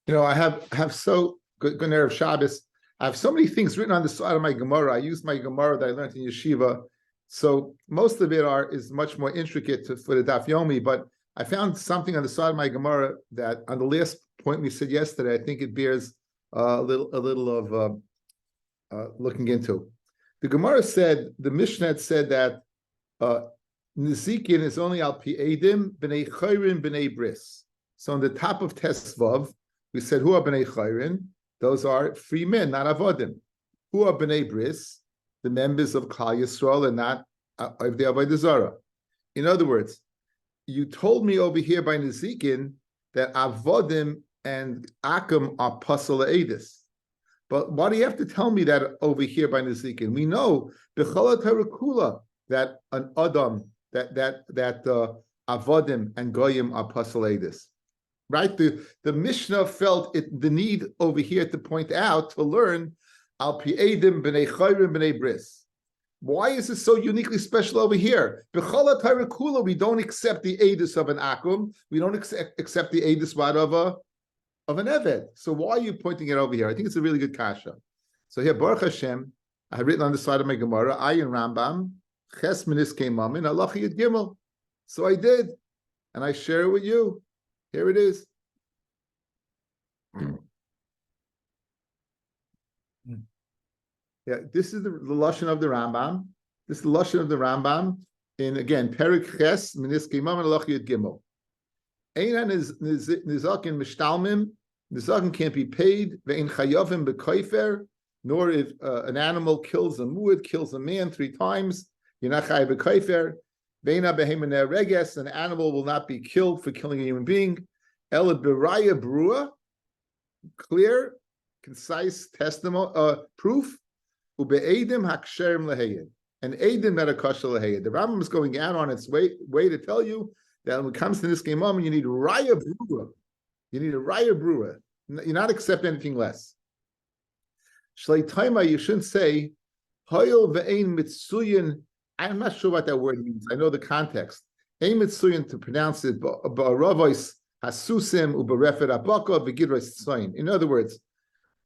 I have so good Erev Shabbos. I have so many things written on the side of my Gemara. I use my Gemara that I learned in yeshiva. So most of it is much more intricate for the Daf Yomi, but I found something on the side of my Gemara that on the last point we said yesterday, I think it bears a little of looking into. The Gemara said, the Mishnah said that Nizikin is only al pi edim b'nei chayrin b'nei bris. So on the top of Tesvav, we said, who are b'nei chayrin? Those are free men, not avodim. Who are b'nei bris? The members of Klal Yisrael and not of the Avodah Zarah. In other words, you told me over here by Nizikin that avodim and akum are pasal edis. But why do you have to tell me that over here by Nizikin? We know b'chala tarakula that an adam that avodim and goyim are pasal edis. Right? The Mishnah felt the need over here to point out, to learn al pi edim b'nei chayrim b'nei bris. Why is it so uniquely special over here? B'chala tarakula, we don't accept the edus of an akum. We don't accept the edus of an eved. So why are you pointing it over here? I think it's a really good kasha. So here, Baruch Hashem, I have written on the side of my Gemara, Ayin Rambam, Ches Minis Keimamin, Allah Yid Gimel. So I did, and I share it with you. Here it is. Yeah, this is the lashon of the Rambam. This is the lashon of the Rambam in, again, Perik Ches Minis Keimamin, Allah Yid Gimel. Einan is nizakin mishtalmim. Nizakin can't be paid. Ve'in chayavim b'koifer. Nor if an animal kills a muad, kills a man 3 times. You're not chayav b'koifer. Ve'ina behemaneh reges. An animal will not be killed for killing a human being. Ela b'raya brua. Clear, concise testimony, proof. Ube'edim haksherim leheyed. And edim that are kosher leheyed. The Rambam is going out on its way to tell you that when it comes to this game, you need raya brua. You need a raya brua. You're not accept anything less. Shlei taima, you shouldn't say hoyel ve'ein mitsuyin. I'm not sure what that word means. I know the context. Ein mitsuyin, to pronounce it ba'ravois hasusim uberefet abaka v'gidros tzayin. In other words,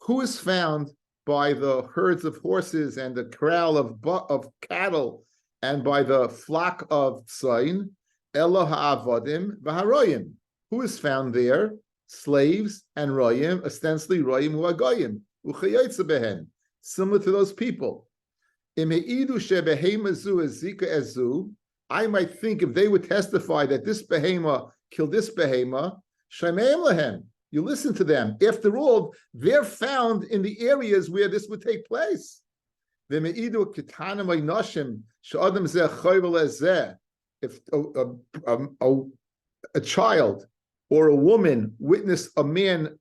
who is found by the herds of horses and the corral of cattle and by the flock of tzayin? Elo ha'avodim v'haroyim. Who is found there? Slaves and royim, ostensibly royim who are goyim, uchayotze behen, similar to those people. Imeidu shebehema zu ezika ezu. I might think if they would testify that this behema killed this behema, shemeim lahem. You listen to them. After all, they're found in the areas where this would take place. V'meidu ketanim aynoshim she'adam zeh chayvel ezeh. If a child or a woman witness a man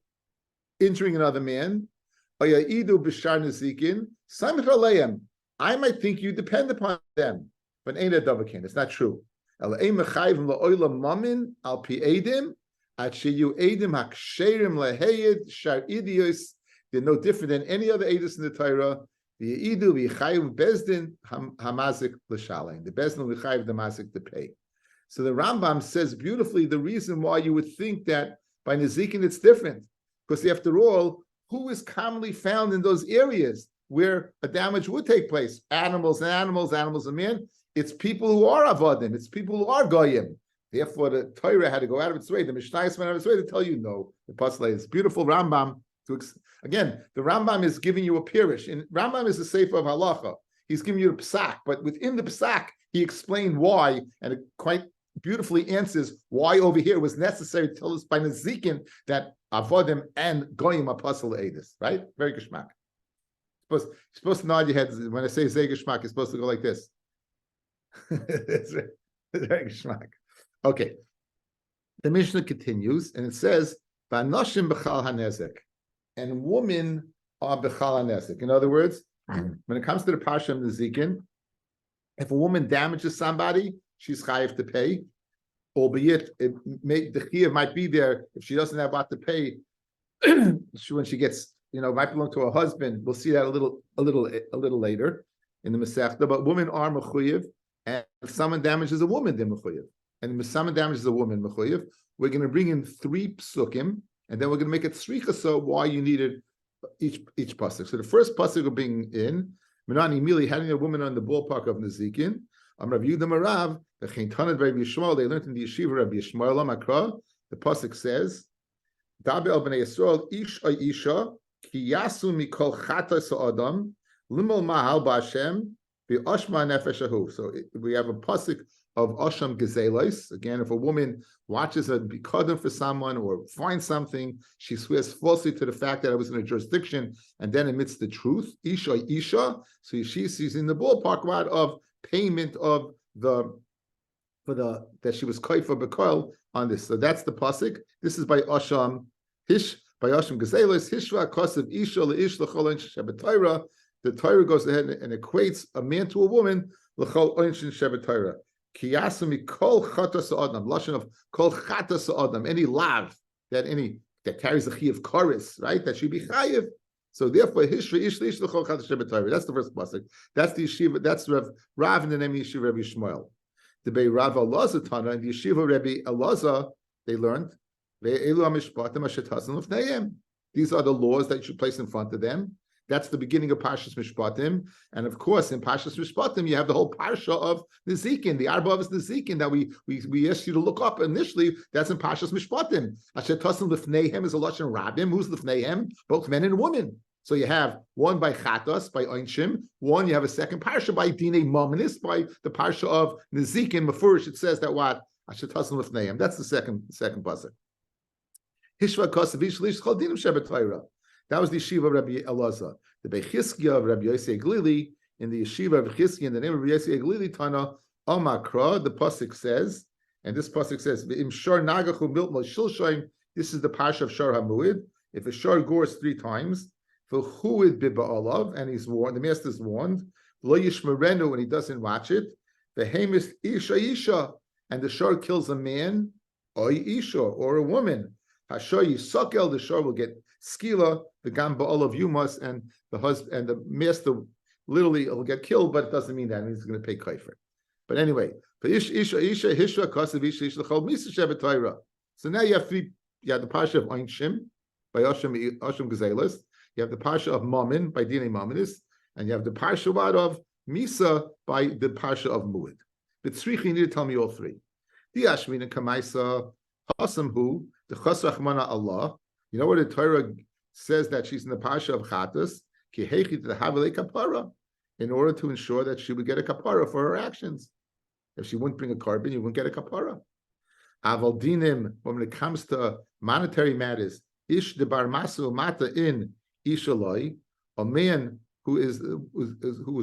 injuring another man, I might think you depend upon them, but ain't a davakin. It's not true. They're no different than any other edus in the Torah. The Bezdin will chayiv the mazik to pay. So the Rambam says beautifully the reason why you would think that by Nizikin it's different, because after all, who is commonly found in those areas where a damage would take place? Animals and men. It's people who are avodim. It's people who are goyim. Therefore, the Torah had to go out of its way. The Mishnah went out of its way to tell you no. The Pasla is beautiful Rambam. Again, the Rambam is giving you a pirish. And Rambam is the sefer of halacha. He's giving you the psak, but within the psak, he explained why, and it quite beautifully answers why over here it was necessary to tell us by Nezikin that avodim and goyim are pasal edis. Right? Very geshmak. You're supposed to nod your head when I say zeh geshmak. You're supposed to go like this. It's very geshmak. Okay. The Mishnah continues, and it says, "V'anoshim b'chal hanezek." And women are b'chal hanezek. In other words, when it comes to the parsha of Nezikin, if a woman damages somebody, she's chayiv to pay. Albeit, the chiyuv might be there if she doesn't have what to pay. When she gets, might belong to her husband. We'll see that a little later in the Masechta. But women are mechuyev, and if someone damages a woman, they're mechuyev. And if someone damages a woman, mechuyev, we're going to bring in 3 psukim, and then we're going to make it tzricha. So why you needed each pasuk. So the first pasuk of being in Menani Mili having a woman on the ballpark of Nezikin. Rav Yehuda Marav the Chintanad Rabbi Yishmael. They learned in the yeshiva Rabbi Yishmael Makra. The pasuk says, "Dabe al bnei Yisrael ish ay isha ki yasu mikol chata sa'adam limol mahal b'Hashem v'oshma nefesh ahu." So we have a pasuk of Osham Gezelos. Again, if a woman watches a bikodim for someone or finds something, she swears falsely to the fact that it was in a jurisdiction and then admits the truth. Isha, Isha. So she's in the ballpark right of payment of that she was kaifa bekoil on this. So that's the pasuk. This is by Osham Gezelos. Hishva kosev Isha leish l'chol einshin shebetayra. The Torah goes ahead and equates a man to a woman l'chol einshin shebetayra. Kiyasumi kol chatas adam, lashon of kol chatas adam, any lav that carries the chi of chorus, right? That should be chayiv. So therefore, hishra ish l'chol chatas shebetayra. That's the first pasuk. That's the yeshiva. That's Rav in the name of yeshiva Rabbi Shmuel. The Bei Rav Elazar Tana and the yeshiva Rabbi Elazar, they learned these are the laws that you should place in front of them. That's the beginning of Parshas Mishpatim. And of course, in Parshas Mishpatim, you have the whole Parsha of Nezikin, the Arba of Nezikin that we asked you to look up initially. That's in Parshas Mishpatim. Asher Tasim Lifneihem is a Lashon Rabbim. Who's Lifneihem? Both men and women. So you have one by Chatos, by Einshim. One, you have a second Parsha by Dine Mominis, by the Parsha of Nezikin. Mefurish, it says that what? Asher Tasim Lifneihem. That's the second pasuk. Hishva Kosavish Lish Chol Dinim Shebet Torah. That was the yeshiva of Rabbi Elazar. The Bechizkiya of Rabbi Yosei Glili, in the yeshiva of Chizkiya, in the name of Rabbi Yosei Glili, Tana, Amakra, the pasuk says, and this pasuk says, V'im shor nagachu miltmal shilshaim, this is the parsha of Shor HaMuid. If a shor gores 3 times, v'chuid biba'alav, and he's warned, the master is warned, lo yishmerenu, when he doesn't watch it, v'hemis isha, and the shor kills a man, or isha, or a woman. Hashor yisakel, the shor will get skila, the gamba all of yumas, and the husband and the master literally will get killed, but it doesn't mean that. It means he's going to pay kaifer. But anyway, so now you have the parsha of Einshim by Osham Gezelis, you have the parsha of Mammon by Dine Mammonis, and you have the parsha of Misa by the parsha of Muad. But Tzricha, you need to tell me all 3. The Ashmin and Kamaisa Hasam Hu, the Chasrachmana Allah. You know what the Torah says that she's in the Parsha of Chatas, in order to ensure that she would get a kapara for her actions. If she wouldn't bring a carbon, you wouldn't get a kapara. Aval dinim, when it comes to monetary matters, ish debar masu mata in ishaloi, a man who is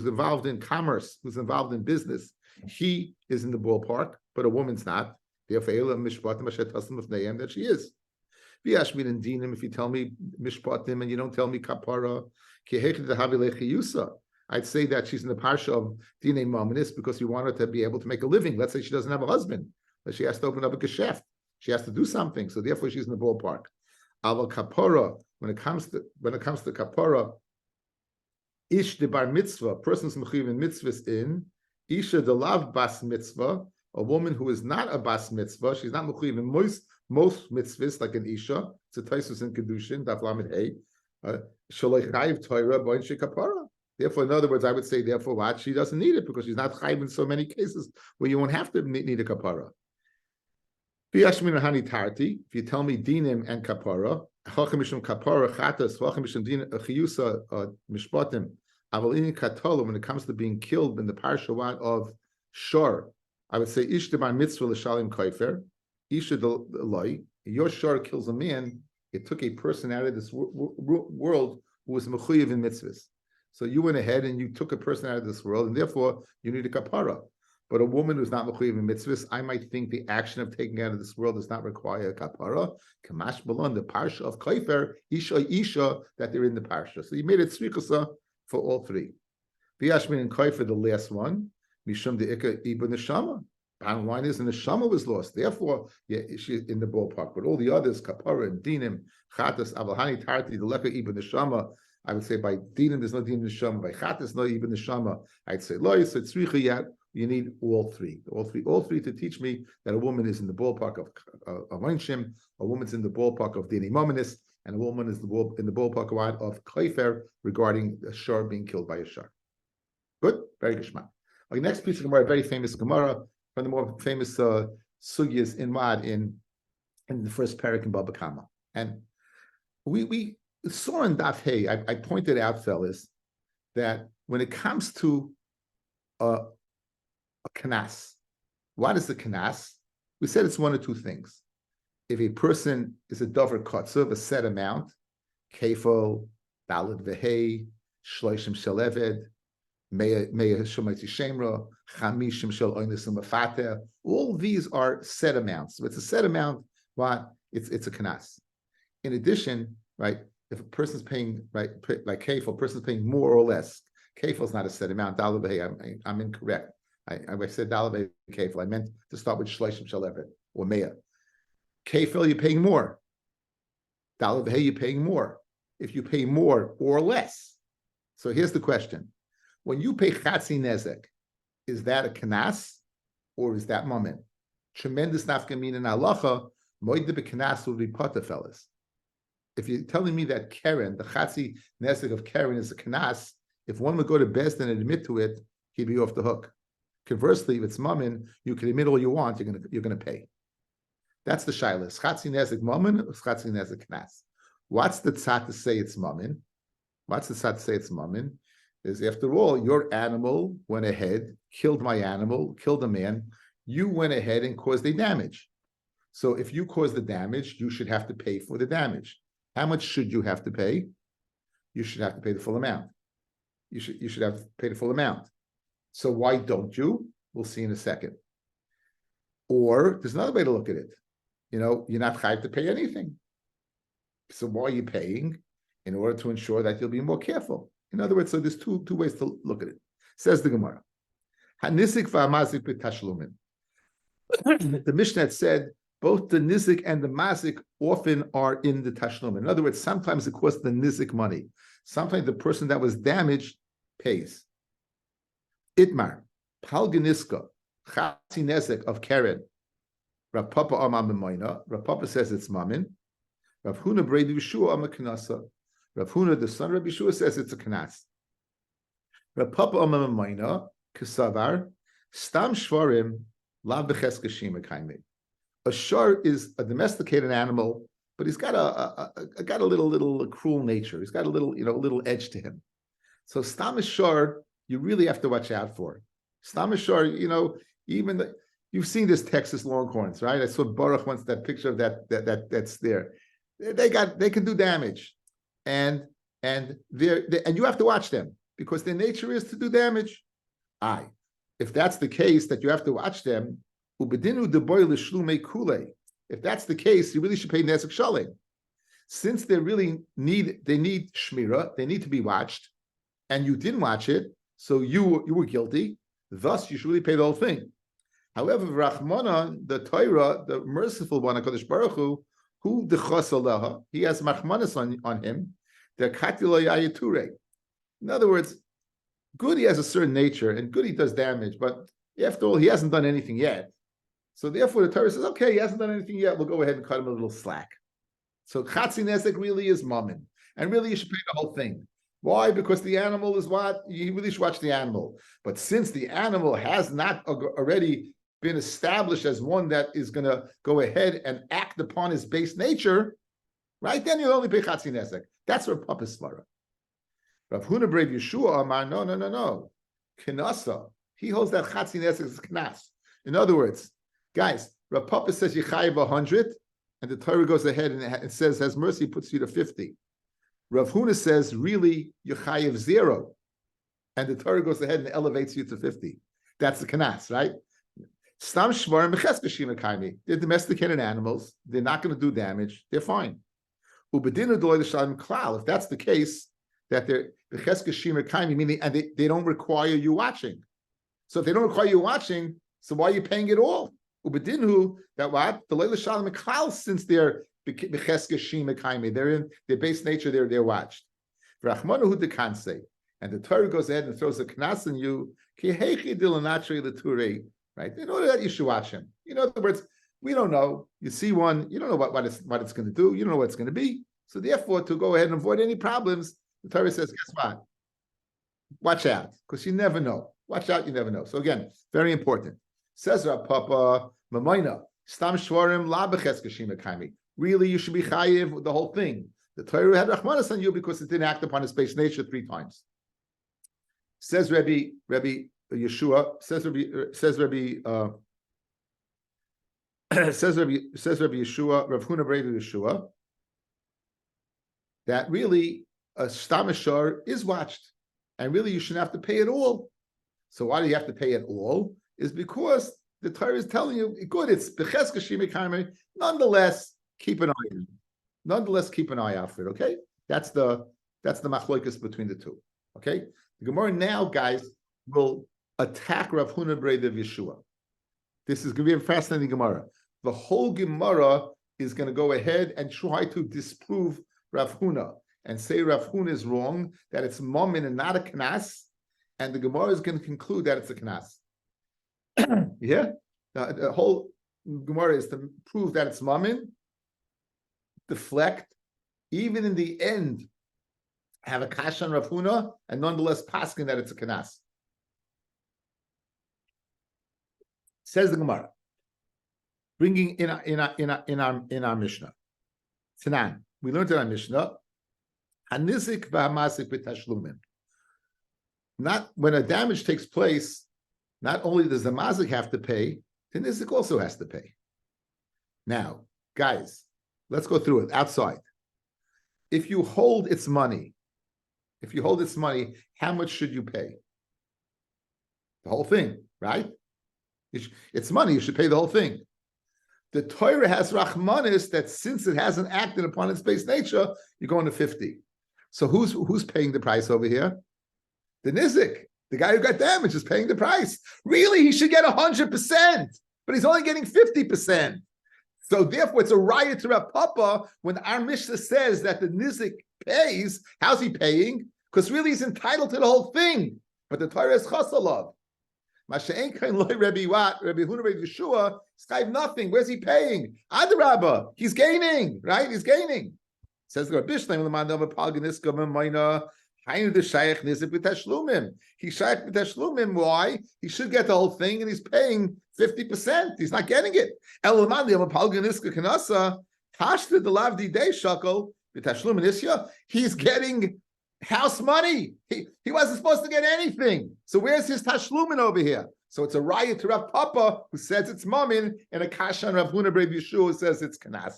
involved in commerce, who's involved in business, he is in the ballpark, but a woman's not. Therefore, that she is. If you tell me mishpatim and you don't tell me kapara, I'd say that she's in the parsha of Dine Mominis because you want her to be able to make a living. Let's say she doesn't have a husband, but she has to open up a geschäft. She has to do something, so therefore she's in the ballpark. Aval kapara, when it comes to kapara, ish de bar mitzvah, person's mechuyev in mitzvahs in isha de lav bas mitzvah, a woman who is not a bas mitzvah, she's not mechuyev in most mitzvahs, like an isha. It's a taisus in kedushin daf lamed hey. Shaloi chayiv Torah b'oin shekapara. Therefore, in other words, I would say, therefore, what? She doesn't need it because she's not chayiv in so many cases where you won't have to need a kapara. If you tell me dinim and kapara, kapara chatas, din chiyusa mishpatim, avalini katola, when it comes to being killed in the parsha of Shor, I would say ish debar mitzvah l'shalim kaifer, isha deloi, your Shor kills a man, it took a person out of this world who was mechuyev in mitzvahs. So you went ahead and you took a person out of this world, and therefore you need a kapara. But a woman who's not mechuyev in mitzvahs, I might think the action of taking out of this world does not require a kapara. Kamash balon, the parsha of kaifer, isha, that they're in the parsha. So you made it tzrichasa for all 3. V'yashmin and kaifer, the last one, mishum de'ika iba neshama. Bottom line is, the neshama was lost. Therefore, yeah, she's in the ballpark. But all the others, kapara and dinim, chatas, avalhani tarti, the leka iba neshama. I would say by dinim there's no dinim neshama. By chatas no iba neshama. I'd say loy. So tzricha yet you need all three to teach me that a woman is in the ballpark of Onshim, a woman's in the ballpark of Dini Mominis, and a woman is in the ballpark of Kaifer regarding a shar being killed by a shar. Good? Very good. Okay, next piece of Gemara, very famous Gemara, from the more famous sugyas in Mad in the first parak in Baba Kama. And we saw in Daf Hey, I pointed out, fellas, that when it comes to a kanas, what is the kanas? We said it's one or two things. If a person is a dover kotzer of a set amount, kefil, dalad vehei, shloishim sheleved, all these are set amounts. So it's a set amount, what? It's a kanas. In addition, right, if a person's paying, right, like kefil, a person's paying more or less, kefil is not a set amount. I'm incorrect. I said dalad kefil. I meant to start with shleishim shalevet or meya. Kefil, you're paying more. Dalad you're paying more. If you pay more or less. So here's the question. When you pay chatzi nezek, is that a kanas or is that moment? Tremendous nafkamin in halacha, moed b'kanas will be potter, fellas. If you're telling me that Karen, the chatzi nezek of Karen is a kanas, if one would go to Beis Din and admit to it, he'd be off the hook. Conversely, if it's mammon, you can admit all you want, you're gonna pay. That's the shayla. Chatzi nezek mammon or chatzi nezek kanas? What's the tzad to say it's mammon? What's the tzad to say it's mammon? Is after all, your animal went ahead, killed my animal, killed a man. You went ahead and caused the damage. So if you caused the damage, you should have to pay for the damage. How much should you have to pay? You should have to pay the full amount. You should have to pay the full amount. So why don't you? We'll see in a second. Or there's another way to look at it. You're not chayav to pay anything. So why are you paying? In order to ensure that you'll be more careful. In other words, so there's two ways to look at it. Says the Gemara. Hanisik v'amazik b'tashlumin. The Mishnah had said both the nizik and the mazik often are in the tashlum. In other words, sometimes it costs the nizik money. Sometimes the person that was damaged pays. Itmar, palganiska, chatzi nezek of Karen. Rav Papa Amam B'moina. Rav Papa says it's mamin. Rav Huna Brei Yeshua Amar Kanasa. Rav Huna, the son of Rabbi Yeshua, says it's a kanas. Rav Papa Amam B'moina Kesavar Stam Shvarim Lav B'Cheska Shima Kaimei. A shar is a domesticated animal, but he's got a little cruel nature. He's got a little edge to him. So Stam Shar, you really have to watch out for. Stam Shar, you've seen this Texas Longhorns, right? I saw Baruch once that picture of that's there. They can do damage, and you have to watch them because their nature is to do damage. If that's the case, that you have to watch them. If that's the case, you really should pay nezek shalim. Since they need shmira, they need to be watched, and you didn't watch it, so you were guilty. Thus, you should really pay the whole thing. However, Rachmana, the Torah, the merciful one, HaKadosh Baruch Hu, who dechas aleha, he has machmanas on him. The katila yayature. In other words, Goody has a certain nature, and Goody does damage, but after all, he hasn't done anything yet. So therefore, the Torah says, okay, he hasn't done anything yet. We'll go ahead and cut him a little slack. So chatzi nezek really is mammon, and really you should pay the whole thing. Why? Because the animal is what? You really should watch the animal. But since the animal has not already been established as one that is going to go ahead and act upon his base nature, right? Then you'll only pay chatzi nezek. That's where Papa Svara. Rav Huna Brei Yeshua Amar, no. Kinasa. He holds that chatzi nezek is knas. In other words, guys, Rav Papa says you chayiv 100, and the Torah goes ahead and says, has mercy, puts you to 50. Rav Huna says, really, you chayiv 0, and the Torah goes ahead and elevates you to 50. That's the knas, right? Stam shvarim b'cheska shima kaimi. They're domesticated animals. They're not going to do damage. They're fine. Ubedinu d'loy l'shalim klal. If that's the case, that they're b'cheska shima kaimi, meaning and they don't require you watching. So if they don't require you watching, so why are you paying it all? Ubedinu, that what? The loy l'shalim klal, since they're b'cheska shima kaimi, they're in their base nature. They're watched. Rachmanu hu dekanse. And the Torah goes ahead and throws a knas in you. Right? In order that you should watch him. In other words, we don't know. You see one, you don't know what it's going to do. You don't know what it's going to be. So therefore, to go ahead and avoid any problems, the Torah says, guess what? Watch out, because you never know. Watch out, you never know. So again, very important. Says Rav Papa, Mamoina, Stam Shvarim La Beches Kashima Kaimi. Really, you should be chayiv with the whole thing. The Torah had Rahmanas on you because it didn't act upon its base nature 3 times. Says Rabbi Yeshua, says Rabbi Yeshua, Rav Huna Breda Yeshua, that really a stamashar is watched, and really you shouldn't have to pay it all. So why do you have to pay it all? Is because the Torah is telling you, good, it's beches kashimi kaimei. Nonetheless, keep an eye on it. Nonetheless, keep an eye out for it. Okay, that's the machloikus between the two. Okay, the Gemara now, guys, will attack Rav Huna Breda Yeshua. This is going to be a fascinating Gemara. The whole Gemara is going to go ahead and try to disprove Rav Huna and say Rav Huna is wrong, that it's momin and not a knas, and the Gemara is going to conclude that it's a knas. Yeah? The whole Gemara is to prove that it's momin, deflect, even in the end, have a kasha on Rav Huna, and nonetheless paskin that it's a knas. Says the Gemara, bringing in our Mishnah. Tanan, we learned in our Mishnah, hanizik v'hamasik b'tashlumin. Not when a damage takes place, not only does the mazik have to pay, the nizik also has to pay. Now, guys, let's go through it outside. If you hold its money, how much should you pay? The whole thing, right? It's money, you should pay the whole thing. The Torah has rachmanis that since it hasn't acted upon its base nature, you're going to 50. So who's paying the price over here? The nizik, the guy who got damaged, is paying the price. Really, he should get 100%, but he's only getting 50%. So therefore, it's a riot to Rav Papa when our Mishnah says that the nizik pays. How's he paying? Because really, he's entitled to the whole thing. But the Torah is chasalav. Rabbi Huna Breda Yeshua, he's nothing. Where's he paying? Adrabah, he's gaining, right? He's gaining. Says the Rabbi He's shaykh b'tashlumim. Why? He should get the whole thing, and he's paying 50%. He's not getting it. He's getting house money. He wasn't supposed to get anything. So where's his tashlumin over here? So it's a riot to Rav Papa, who says it's mamin, and a kasha on Rav Huna Breda Yeshua, who says it's kanas.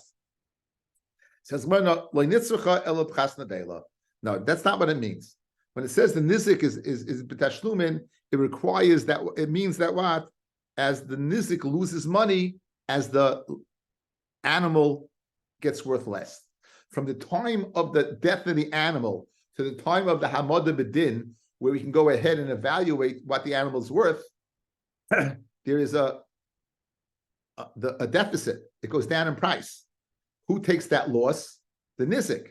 Says no, that's not what it means. When it says the nizik is b'tashlumin, it requires that, it means that what? As the nizik loses money, as the animal gets worth less. From the time of the death of the animal to the time of the Hamada B'din, where we can go ahead and evaluate what the animal's worth, there is a deficit. It goes down in price. Who takes that loss? The nizik.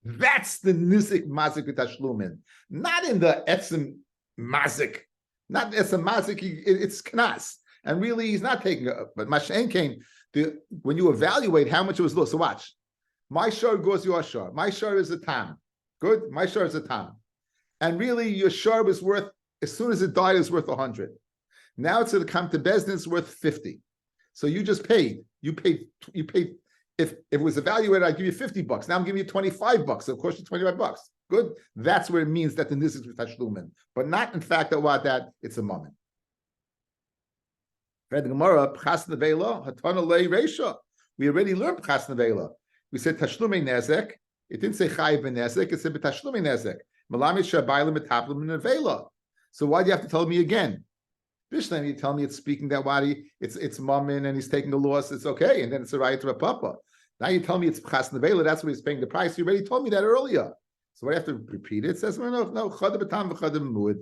That's the nizik mazik v'tashlumin. Not in the etzem mazik. Not etzem mazik, it's knas. And really, he's not taking it. But Mashen came, when you evaluate how much it was lost, so watch. My shar goes your shar. My shar is a tam. Good? My shar is a tam. And really, your shar was worth, as soon as it died, it was worth 100. Now it's going to come to Bezdin, it's worth 50. So you just paid. You paid. If it was evaluated, I'd give you $50. Now I'm giving you $25. So of course, it's $25. Good. That's where it means that the nizik is tashlumin, but not in fact that it's a moment. We already learned pchas nevela. We said tashlumei nezek. It didn't say chayiv b'nezek. It said b'tashlumei nezek. Malamid shabayla metaplim nevela. So why do you have to tell me again? Bishlam, you tell me it's speaking that wadi, it's mammon and he's taking a loss, it's okay, and then it's a right to a papa. Now you tell me it's pchas nevela, that's what he's paying the price. You already told me that earlier. So why do you have to repeat it? It says, no, chada b'tam v'chada b'muad.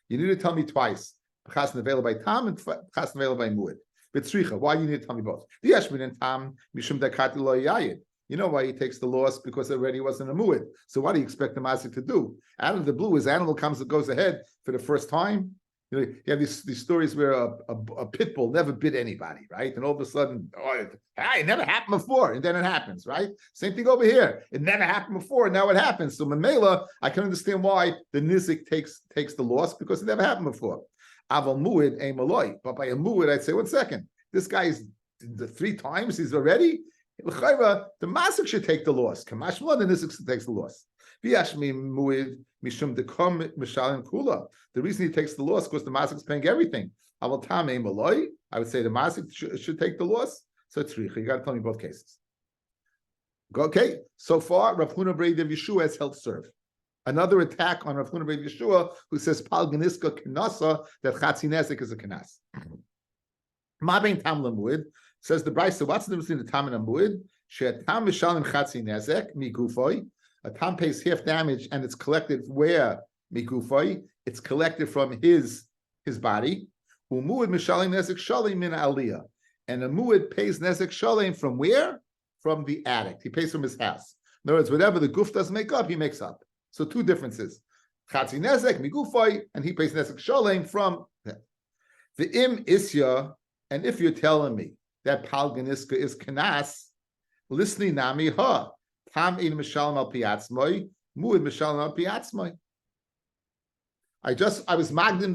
You need to tell me twice. Pchas nevela by tam and pchas nevela by muad. B'tzricha, why do you need to tell me both? The yeshmin and tam, mishum dakati lo yayid. You know why he takes the loss? Because it already wasn't a muad. So what do you expect the mazik to do? Out of the blue, his animal goes ahead for the first time. You know, you have these stories where a pit bull never bit anybody, right? And all of a sudden, it never happened before, and then it happens, right? Same thing over here. It never happened before, and now it happens. So Mamela, I can understand why the nizik takes the loss, because it never happened before. Aval muid a maloi, but by a muid, I'd say, 1 second, this guy is the 3 times he's already. The masik should take the loss. Kamashma, the nizik takes the loss. V'yashmi muid mishum dekom mishalim kula. The reason he takes the loss because the masik is paying everything. Aval tam a maloi, I would say the masik should take the loss. So it's richa. You got to tell me both cases. Okay, so far Rav Huna Bar Yeshua has held serve. Another attack on Rav Huna Bar Yeshua, who says Pal Ganiska Kanasa, that Chatzi Nezek is a Kanas. Ma'bein Tam Lamuid says the Brisa. What's the difference between the Tam and a Muid? She'atam Mishalim Chatzi Nezek Migufoi. A Tam pays half damage, and it's collected where Migufoi. It's collected from his body. Umuid Mishalim Nezek Shalim Min Aliyah, and a Muid pays Nezek Shalim from where? From the attic. He pays from his house. In other words, whatever the guf doesn't make up, he makes up. So 2 differences. Chatzi Nezek Migufoi, and he pays Nezek Shalim from that. The im isya, and if you're telling me that Pal Ganiska is Kanas, listening nami ha. Tam in Mishalim al Piatzmoi, Muid Mishalim al Piatzmoi. I was magdim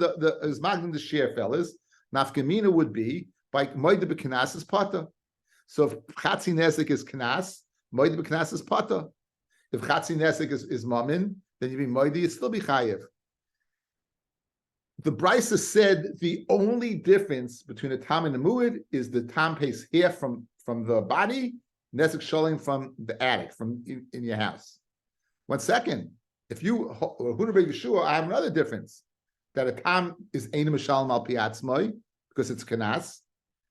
the share, fellas. Nafkamina would be by Moide B'Kanas is Pata. So if Chatzi Nezek is Kanas, Moide B'Kanas is Pata. If Chatzi Nezek is Mamin, then you be Moide, you'd still be Chayev. The Brisa said the only difference between a Tam and a Muid is the Tam pays half from the body, Nezek Shalim from the attic, from in your house. 1 second. If you Huna Bar Yeshua, I have another difference. That a Tam is Ein Mishalim al Piatzmoi, because it's Kanas,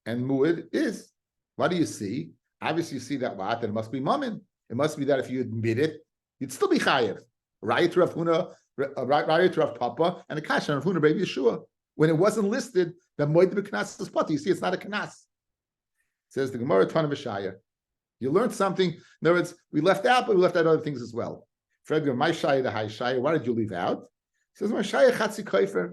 and Muid is. What do you see? Obviously, you see that it must be Mammon. It must be that if you admit it, you'd still be Chayev. Rayat Rav Huna, Rayat Rav Papa, and a Kasha Rav Huna Bar Yeshua. When it wasn't listed, that Moed B'Kanas is Pata. You see, it's not a Kanas. Says the Gemara Tana V'Shaya. You learned something. In other words, we left out, but we left out other things as well. Fred, my Shaya, the high Shaya, why did you leave out? He says, my Shaya Chatzi Koifer.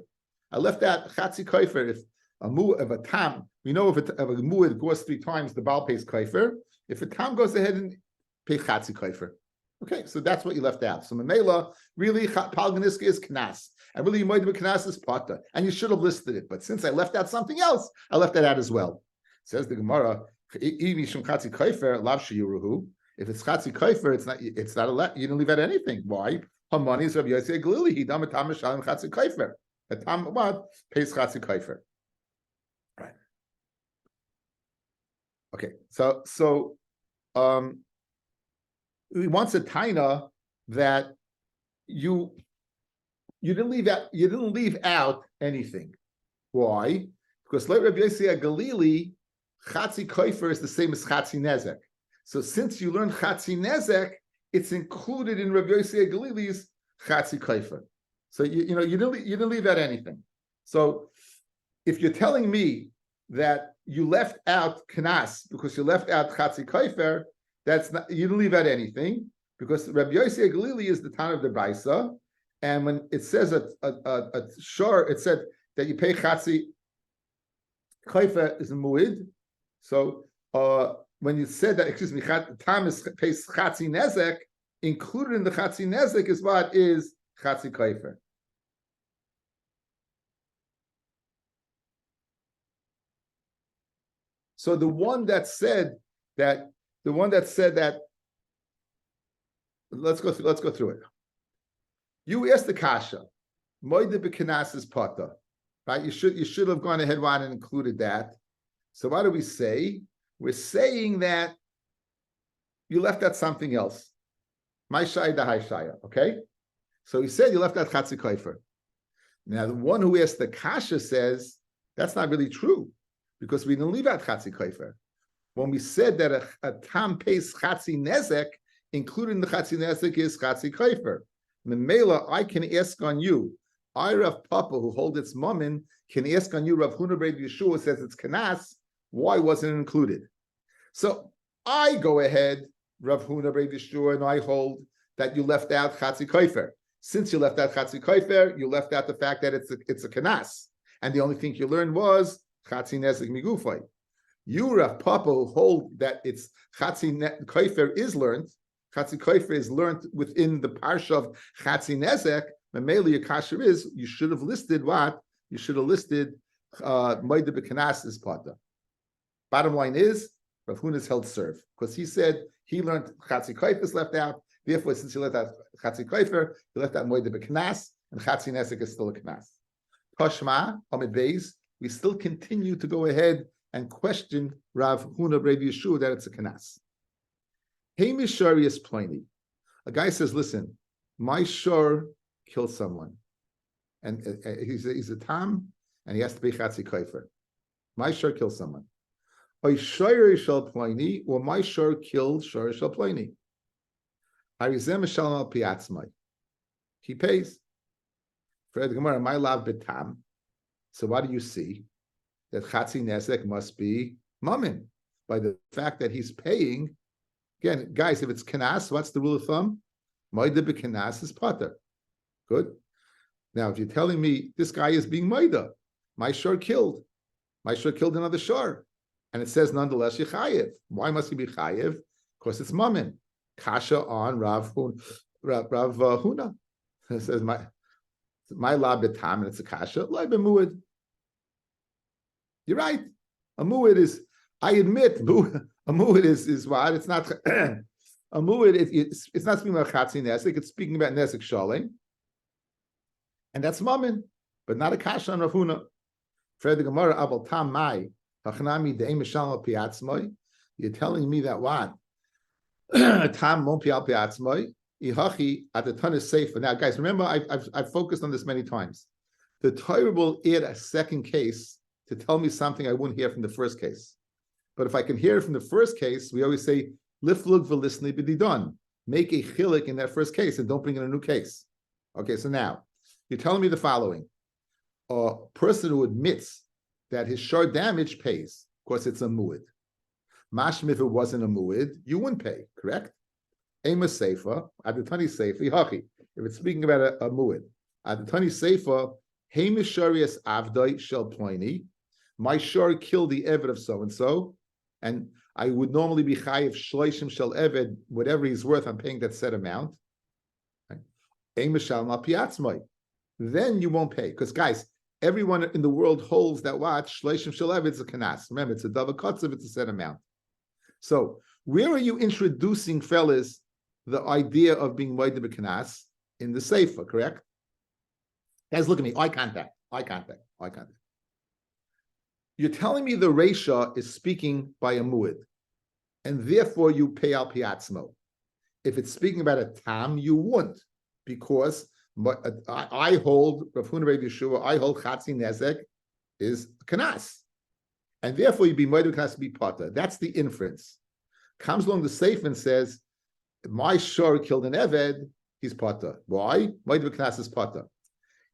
I left out Chatzi Koifer. If a Tam, we know if a Mu'id goes 3 times, the Baal pays Koifer. If a Tam goes ahead and pays Chatzi Koifer. Okay, so that's what you left out. So Mamela, really, Pal Ganiska is Knas. And really, Moed B'Kanas is Pata. And you should have listed it. But since I left out something else, I left that out as well. Says the Gemara, if it's Chatzi Koifer, it's not allowed. You didn't leave out anything. Why? Hamani is Rabbi Yosef Galili. He dam Tam Mishalim Chatzi Koifer. A Tam what pays Chatzi Koifer. Right. Okay. So he wants a taina that you didn't leave out anything. Why? Because like Rabbi Yosef Galili, Chatzi Koifer is the same as Chatzi Nezek. So since you learned Chatzi Nezek, it's included in Rabbi Yosef Galili's Chatzi Koifer. So you didn't leave out anything. So if you're telling me that you left out Knas because you left out Chatzi Koifer, that's not, you didn't leave out anything, because Rabbi Yosef Galili is the town of the Brisa, and when it says a shor, it said that you pay Chatzi Koifer is a muid. So when you said that, Tam pays Chatzi Nezek, included in the Chatzi Nezek is what is Chatzi Koifer. So the one that said that, let's go through it. You asked the kasha, Moed B'Kanas is Pata, right? You should have gone ahead and included that. So what do we say? We're saying that you left out something else. My shaya da hai shaya, okay? So he said you left out Chatzi Koifer. Now the one who asked the kasha says that's not really true, because we didn't leave out Chatzi Koifer. When we said that a Tam pays Chatzi Nezek, including the Chatzi Nezek is Chatzi Koifer. Memela, I can ask on you. I, Rav Papa, who hold its mammon, can ask on you. Rav Huna Bar Yeshua says it's Kanas. Why wasn't it included? So I go ahead, Rav Huna Bar Yeshua, and I hold that you left out Chatzi Koifer. Since you left out Chatzi Koifer, you left out the fact that it's a Kanas. and the only thing you learned was Chatzi Nezek Migufay. You, Rav Papa, hold that it's Chatzi Koifer is learned. Chatzi Koifer is learned within the parsha of Chatzi Nezek. Mameli Akasher is, you should have listed what? You should have listed Moed B'Kanas is Pata. Bottom line is, Rav Huna is held serve, because he said he learned Chatzi Koifer is left out. Therefore, since he left out Chatzi Koifer, he left out Moed B'Kanas, and Chatzi Nezek is still a Kanas. Toshma, Amid Beis, we still continue to go ahead and question Rav Huna Rabbi Yeshua that it's a Kanas. Hey Mishari is Pliny. A guy says, listen, my shor killed someone. And he's a tam, and he has to pay Chatzi Koifer. My shor killed someone. Or shor shel Pliny, or my shor killed shor shel Pliny. Harizem shalom al piatzmai. He pays. Fred Gemara, my love betam. So what do you see? That Chatzi Nezek must be mammon by the fact that he's paying. Again, guys, if it's kanas, what's the rule of thumb? Moida b'kanas is pater. Good. Now, if you're telling me this guy is being moida, my shor killed another shor, and it says nonetheless yechayev. Why must he be chayev? Because it's mammon. Kasha on Rav Huna. It says my lab betam, and it's a kasha. Lai b'muad. You're right. A muad is, I admit, a muad is what? It's not a muad. It's not speaking about Chatzi Nezek. It's speaking about Nezek Shalem, and that's mammon, but not a kasha on Rav Huna. Fred the Gemara Abel Tam Mai Hachnami De'im Mishalma Piatzmoi. You're telling me that what? Tam Mon Pial Piatzmoi. Ihachi at the ton is safer. Now, guys, remember I've focused on this many times. The Torah will add a second case to tell me something I wouldn't hear from the first case. But if I can hear it from the first case, we always say, Liflug v'lisni b'didon. Make a chilik in that first case and don't bring in a new case. Okay, so now, you're telling me the following. A person who admits that his shor damage pays, of course it's a mu'id. Mashim, if it wasn't a mu'id, you wouldn't pay, correct? Ema seifa, adetani seifa, yihachi. If it's speaking about a mu'id. Adetani seifa, heimisharias avdai shel ploini. My shor killed the eved of so-and-so, and I would normally be chayiv shloishim shel eved, whatever he's worth, I'm paying that set amount. Then you won't pay. Because, guys, everyone in the world holds that what? Shloishim shel eved is a kanas. Remember, it's a dava kotzev, it's a set amount. So, where are you introducing, fellas, the idea of being moed b'kanas? In the sefer, correct? Guys, look at me. Eye contact. You're telling me the Reisha is speaking by a mu'id, and therefore you pay al piatzmo. If it's speaking about a tam, you wouldn't, because I hold, Rav Huna Rabbi Yeshua, I hold Chatzi Nezek is kanas, and therefore you'd be moed b'kanas to be pata. That's the inference. Comes along the seif and says, my shor killed an eved, he's pata. Why? Moed b'kanas is pata.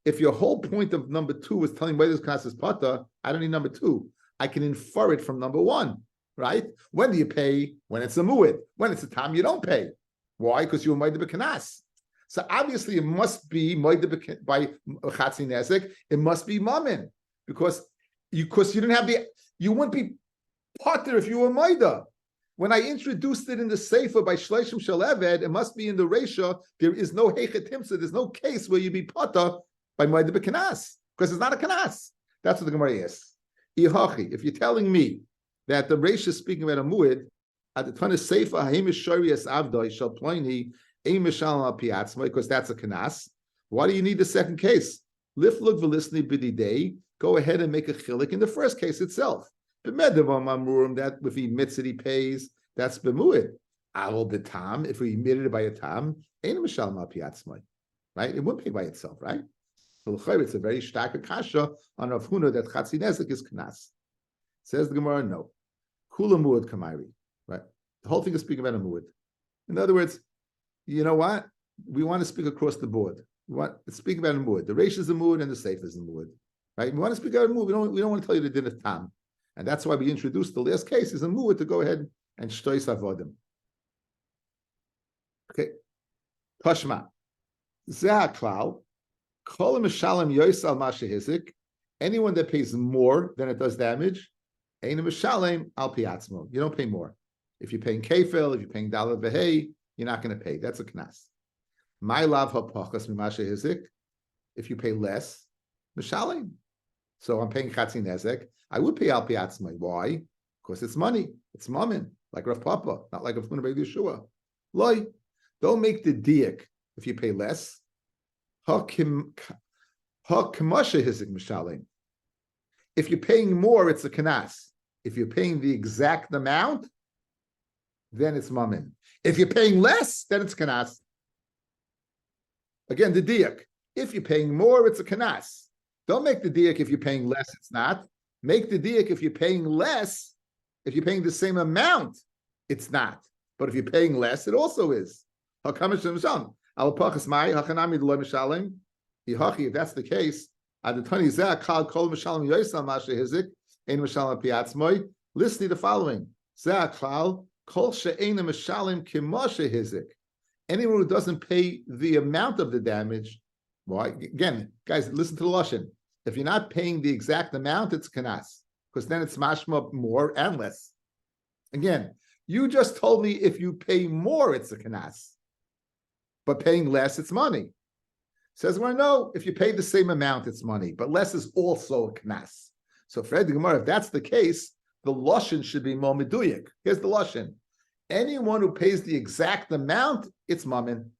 If your whole point of number 2 is telling whether this class is pata, I don't need number 2. I can infer it from number 1, right? When do you pay? When it's a mu'id. When it's a tam, you don't pay. Why? Because you're moed b'kanas. So obviously it must be moed by Chatzi Nezek. It must be mammon, because you didn't have you wouldn't be pata if you were moeda. When I introduced it in the sefer by shloishim shel eved, it must be in the reisha. There is no hechet timsa. There's no case where you be pata by moed b'kanas, because it's not a kanas. That's what the Gemara is. Ihachi, if you're telling me that the Reish is speaking about a mu'id, at the ton of seifa haimish sharias avdoi shel ploini eimishal al piatzma, because that's a kanas. Why do you need the second case? Liflug v'lisni b'didei. Go ahead and make a chilik in the first case itself. B'medavam amurim, that if he admits that he pays, that's b'mu'id. Al b'tam, if he admitted it by a tam, ein mishal al piatzma, right? It wouldn't pay by itself, right? It's a very stark kasha on Rav Huna that Chatzi Nezek is kanas. Says the Gemara, no. Kula muad kamairi, right? The whole thing is speaking about a muad. In other words, you know what? We want to speak across the board. We want to speak about a muad. The reish is a muad and the seif is a muad, right? We want to speak about a muad. We don't want to tell you the din of tam, and that's why we introduced the last case is a muad to go ahead and shtois avodim. Okay, Tashma Zeh klal. Kol mishalem yoisal mashehizik, anyone that pays more than it does damage, ein mishalem al pi atzmo. You don't pay more. If you're paying kefil, if you're paying dalad v'hei, you're not going to pay. That's a knas. My lav hapachas mimashe hizik. If you pay less, mishalem. So I'm paying chatzi nezek. I would pay al pi atzmo. Why? Because it's money. It's mammon, like Rav Papa, not like Rav Huna ben Yeshua. Loi, don't make the diak if you pay less. If you're paying more, it's a kanas. If you're paying the exact amount, then it's mammon. If you're paying less, then it's kanas. Again, the diak. If you're paying more, it's a kanas. Don't make the diak if you're paying less, it's not. Make the diak if you're paying less, if you're paying the same amount, it's not. But if you're paying less, it also is. If that's the case, listen to the following. Anyone who doesn't pay the amount of the damage, well, again, guys, listen to the lashon. If you're not paying the exact amount, it's kanas, because then it's mashma more and less. Again, you just told me if you pay more, it's a kanas. But paying less, it's money. Says, well, no, if you pay the same amount, it's money. But less is also a knas. So for the Gemara, if that's the case, the lashon should be mo meduyik. Here's the lashon. Anyone who pays the exact amount, it's mammon.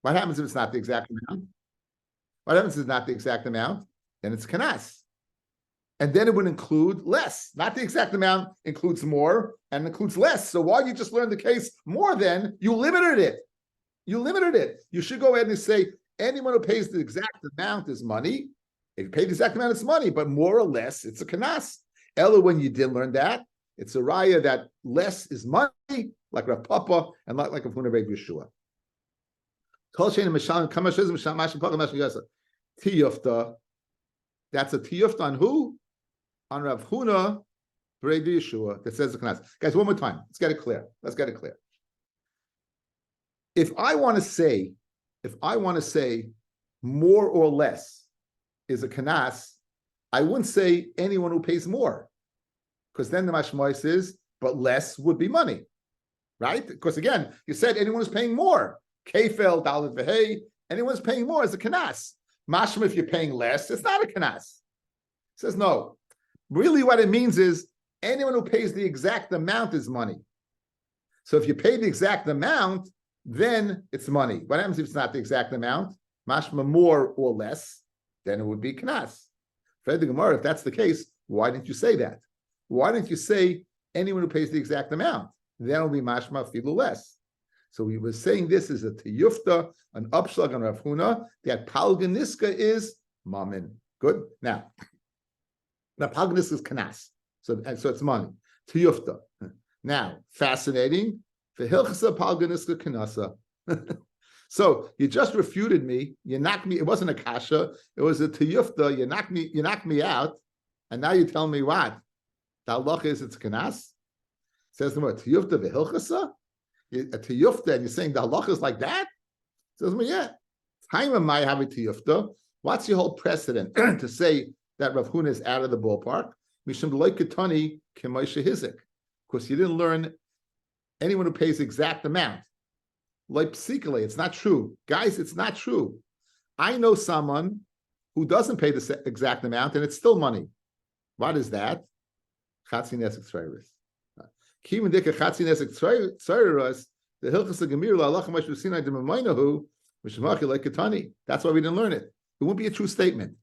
What happens if it's not the exact amount? What happens if it's not the exact amount? Then it's kanas. And then it would include less. Not the exact amount, includes more, and includes less. So why you just learned the case more than, you limited it. You limited it. You should go ahead and say, anyone who pays the exact amount is money. If you pay the exact amount, it's money, but more or less, it's a kanas. Ella, when you didn't learn that, it's a raya that less is money, like Rav Papa, and not like Rav Huna ben Yeshua. Tiyufta. That's a tiyufta on who? On Rav Huna ben Yeshua that says the kanas. Guys, one more time. Let's get it clear. If I want to say more or less is a kanas, I wouldn't say anyone who pays more, because then the mashmois is, but less would be money, right? Because again, you said anyone who's paying more, kefel, dalet v'hei, anyone who's paying more is a kanas. Mashma, if you're paying less, it's not a kanas. It says no. Really, what it means is anyone who pays the exact amount is money. So if you pay the exact amount, then it's money. What happens if it's not the exact amount? Mashma more or less, then it would be knas. Fred the Gemara, if that's the case, why didn't you say that? Why didn't you say anyone who pays the exact amount? Then it will be mashma filu less. So we were saying this is a tiyufta, an upshlag on Rav Huna, that palganiska is mammon. Good? Now palganiska is knas. So it's money. Tiyufta. Now, fascinating. V'hilchasa palganiska kanasa. So you just refuted me. You knocked me. It wasn't a kasha. It was a tiyufta. You knocked me out, and now you tell me what? The halacha is it's kanas. It says the word tiyufta v'hilchasa. A tiyufta, and you're saying the halacha is like that? It says me, yeah. Time of my have a tiyufta. What's your whole precedent to say that Rav Huna is out of the ballpark? Mishum loikatani k'moishe hizik. Because you didn't learn anyone who pays the exact amount. Like psikale, it's not true. Guys, it's not true. I know someone who doesn't pay the exact amount and it's still money. What is that? Chatzi nesek tzreiris. Kivin dika chatzi nesek tzreiris, the hilchas gemir la'alach mashu sinai d'mamaynahu, mishmachi like katani. That's why we didn't learn it. It won't be a true statement.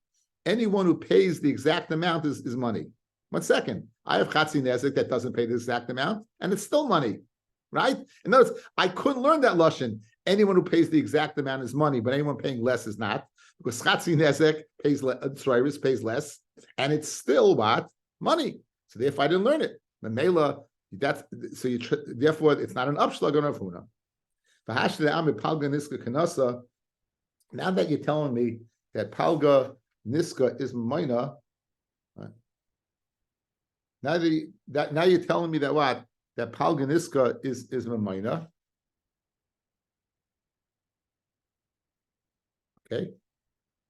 Anyone who pays the exact amount is money. 1 second. I have chatzi nesek that doesn't pay the exact amount and it's still money. Right? In other words, I couldn't learn that lashon. Anyone who pays the exact amount is money, but anyone paying less is not. Because chatzi nezek pays less, and it's still what? Money. So therefore, I didn't learn it. The mela, therefore, it's not an upshlag on Rav Huna. Now that you're telling me that palga niska is minor, right? Now you're telling me that what? That palganiska is Mamaina. Okay.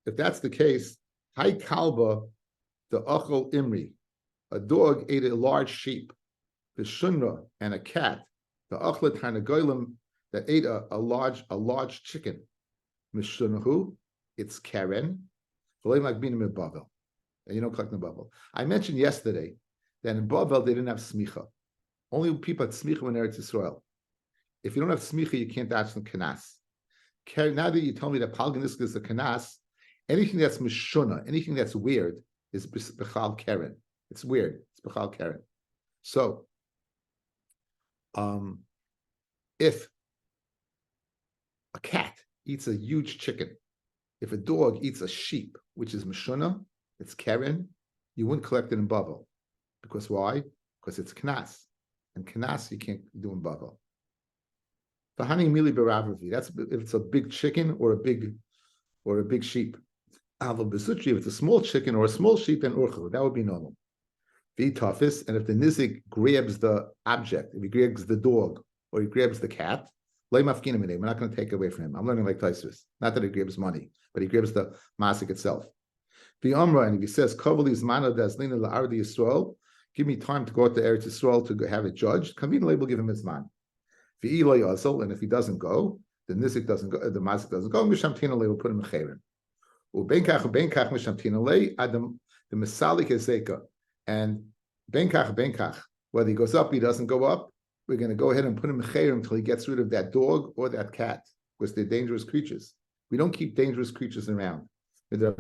If that's the case, Hai Kalba the achol imri, a dog ate a large sheep, the shunra, and a cat, the achlet harnagolim, that ate a large chicken, mishunahu, it's karen, and you don't collect in Bavel. I mentioned yesterday that in Bavel they didn't have smicha. Only people had smicha in Eretz Yisrael. If you don't have smicha, you can't dash the kanas. Now that you tell me that palganiska is the kanas, anything that's mishuna, anything that's weird, is bechal keren. It's weird. It's bechal keren. So, if a cat eats a huge chicken, if a dog eats a sheep, which is mishuna, it's keren, you wouldn't collect it in Bavel. Because why? Because it's knas. And knas you can't do in Bavel. That's if it's a big chicken or a big sheep. If it's a small chicken or a small sheep, then urchel, that would be normal. V'tafis, and if the nizik grabs the object, if he grabs the dog or he grabs the cat, we're not going to take it away from him. I'm learning like Taisus. Not that he grabs money, but he grabs the masik itself. The Amra, and if he says, give me time to go out to Eretz Yisrael to have it judged, Kavin label give him his man. And if he doesn't go, the nizik doesn't go, the masik doesn't go, Mishamtina will put him in Chayrin. The Masalik Ezeka. And benkach, whether he goes up, he doesn't go up, we're going to go ahead and put him in Chayrim until he gets rid of that dog or that cat, because they're dangerous creatures. We don't keep dangerous creatures around. How do you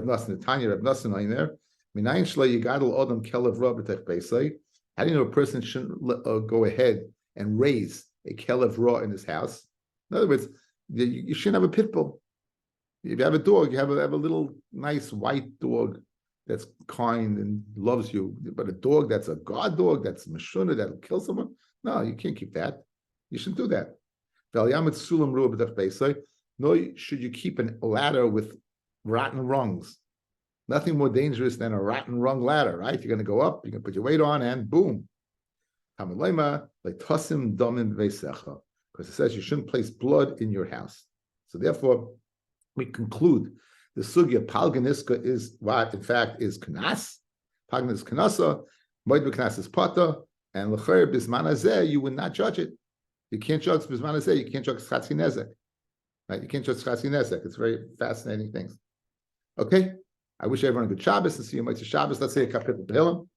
know a person shouldn't go ahead and raise a kelev raw in his house? In other words, you shouldn't have a pit bull. If you have a dog, you have a little nice white dog that's kind and loves you. But a dog that's a god dog, that's mashuna, that'll kill someone, no, you can't keep that. You shouldn't do that. Nor should you keep a ladder with rotten rungs. Nothing more dangerous than a rotten rung ladder, right? You're going to go up, you're going to put your weight on, and boom. Because it says you shouldn't place blood in your house. So therefore, we conclude the sugya palganiska is what in fact is knas. Palgan is kanasa, moed b'knas is pata, and l'cher bisman hazeh you would not judge it. You can't judge bisman hazeh. You can't judge chatzi nezek. Right? You can't judge chatzi nezek. It's very fascinating things. Okay, I wish everyone a good Shabbos and see you Motzei Shabbos. Let's say a kapitel.